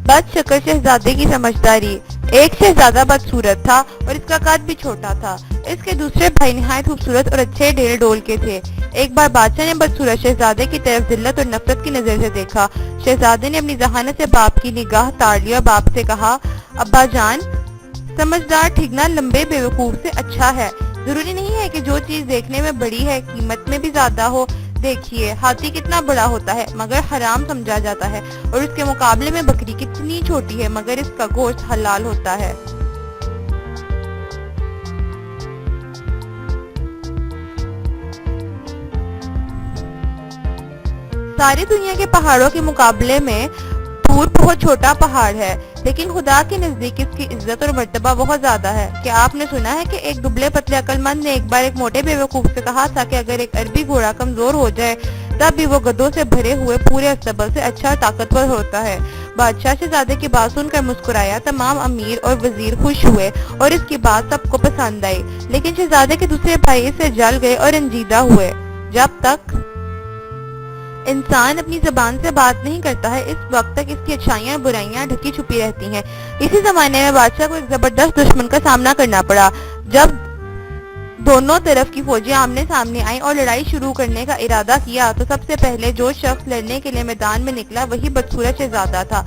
बद शक्ल शहजादे की समझदारी। एक शहजादा बदसूरत था और इसका कद भी छोटा था। इसके दूसरे भाई निहायत खूबसूरत और अच्छे ढेर डोल के थे। एक बार बादशाह ने बदसूरत शहजादे की तरफ जिल्लत और नफरत की नजर से देखा। शहजादे ने अपनी जहानत से बाप की निगाह ताड़ ली और बाप से कहा, अब्बा जान, समझदार ठिगना लंबे बेवकूफ से अच्छा है। जरूरी नहीं है कि जो चीज देखने में बड़ी है कीमत में भी ज्यादा हो। देखिए, हाथी कितना बड़ा होता है मगर हराम समझा जाता है, और इसके मुकाबले में बकरी कितनी छोटी है मगर इसका गोश्त हलाल होता है। सारी दुनिया के पहाड़ों के मुकाबले में दूर बहुत छोटा पहाड़ है, लेकिन खुदा के नजदीक इसकी इज्जत और मर्तबा बहुत ज्यादा है। क्या आपने सुना है कि एक दुबले पतले अक्लमंद ने एक बार एक मोटे बेवकूफ से कहा था कि अगर एक अरबी घोड़ा कमजोर हो जाए तब भी वो गधों से भरे हुए पूरे अस्तबल से अच्छा और ताकतवर होता है। बादशाह शहजादे की बात सुनकर मुस्कुराया। तमाम अमीर और वजीर खुश हुए और इसकी बात सबको पसंद आई, लेकिन शहजादे के दूसरे भाई इससे जल गए और रंजीदा हुए। जब तक इंसान अपनी जबान से बात नहीं करता है, इस वक्त तक इसकी अच्छाइयाँ और बुराइयां ढकी छुपी रहती हैं। इसी जमाने में बादशाह को एक जबरदस्त दुश्मन का सामना करना पड़ा। जब दोनों तरफ की फौजें आमने सामने आई और लड़ाई शुरू करने का इरादा किया तो सबसे पहले जो शख्स लड़ने के लिए मैदान में निकला वही बदसूरत शहजादा था,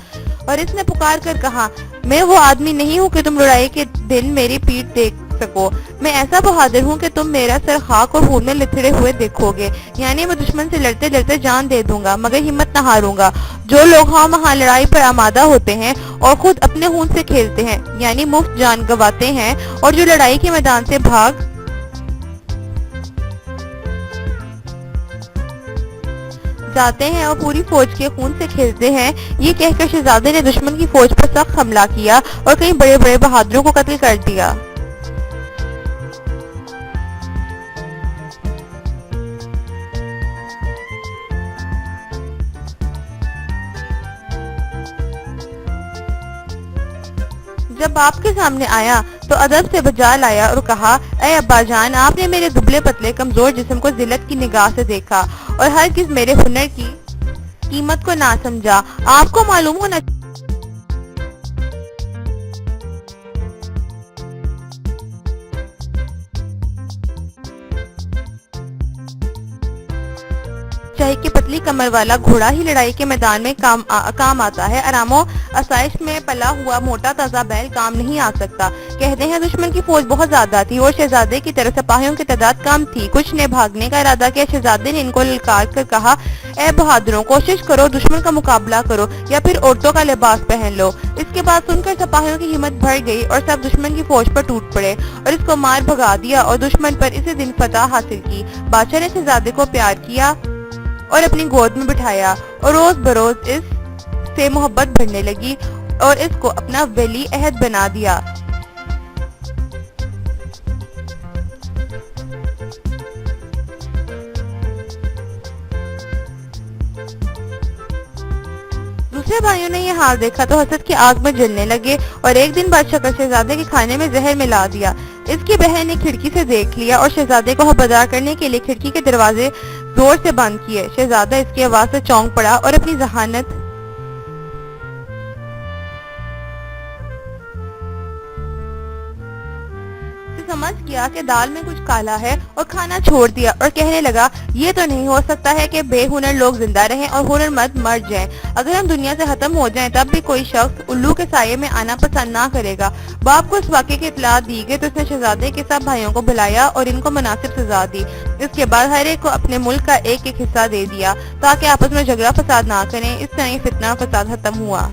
और इसने पुकार कर कहा, मैं वो आदमी नहीं हूँ कि तुम लड़ाई के दिन मेरी पीठ देख सको। मैं ऐसा बहादुर हूँ कि तुम मेरा सर खाक और खून में लिथड़े हुए देखोगे। यानी मैं दुश्मन से लड़ते लड़ते जान दे दूंगा मगर हिम्मत न हारूंगा। जो लोग वहाँ लड़ाई पर आमादा होते हैं और खुद अपने खून से खेलते हैं, यानी मुफ्त जान गंवाते हैं, और जो लड़ाई के मैदान से भाग जाते हैं और पूरी फौज के खून से खेलते हैं। ये कहकर शहजादे ने दुश्मन की फौज पर सख्त हमला किया और कई बड़े बड़े बहादुरों को कत्ल कर दिया। जब बाप के सामने आया तो अदब से बजा लाया और कहा, ऐ अब्बा जान, आपने मेरे दुबले पतले कमजोर जिस्म को जिल्लत की निगाह से देखा और हर किस मेरे हुनर की कीमत को ना समझा। आपको मालूम होना चाहिए कि पतली कमर वाला घोड़ा ही लड़ाई के मैदान में काम आता है। आरामो आसाइश में पला हुआ मोटा ताजा बैल काम नहीं आ सकता। कहते हैं दुश्मन की फौज बहुत ज्यादा थी और शहजादे की तरफ सिपाहियों की तादाद कम थी। कुछ ने भागने का इरादा किया। शहजादे ने इनको ललकार कर कहा, ए बहादुरों, कोशिश करो, दुश्मन का मुकाबला करो या फिर औरतों का लिबास पहन लो। इसके बाद सुनकर सिपाहियों की हिम्मत बढ़ गई और सब दुश्मन की फौज पर टूट पड़े और इसको मार भगा दिया और दुश्मन पर इसी दिन फतह हासिल की। बादशाह ने शहजादे को प्यार किया और अपनी गोद में बिठाया और रोज बरोज इस से मोहब्बत बढ़ने लगी और इसको अपना वली अहद बना दिया। दूसरे भाइयों ने यह हाल देखा तो हसद की आग में जलने लगे और एक दिन बादशाह का शहजादे के खाने में जहर मिला दिया। इसकी बहन ने खिड़की से देख लिया और शहजादे को खबरदार करने के लिए खिड़की के दरवाजे जोर से बंद किए। शहजादा इसकी आवाज से चौंक पड़ा और अपनी जहानत से समझ गया कि दाल में कुछ काला है और खाना छोड़ दिया और कहने लगा, ये तो नहीं हो सकता है कि बेहुनर लोग जिंदा रहें और हुनरमंद मर जाएं। अगर हम दुनिया से खत्म हो जाएं तब भी कोई शख्स उल्लू के साये में आना पसंद ना करेगा। बाप को इस वाक़े की इत्तला दी गई तो उसने शहजादे के सब भाइयों को बुलाया और इनको मुनासिब सजा दी। इसके बाद हर एक को अपने मुल्क का एक एक हिस्सा दे दिया ताकि आपस में झगड़ा फसाद ना करें। इस तरह फितना फसाद खत्म हुआ।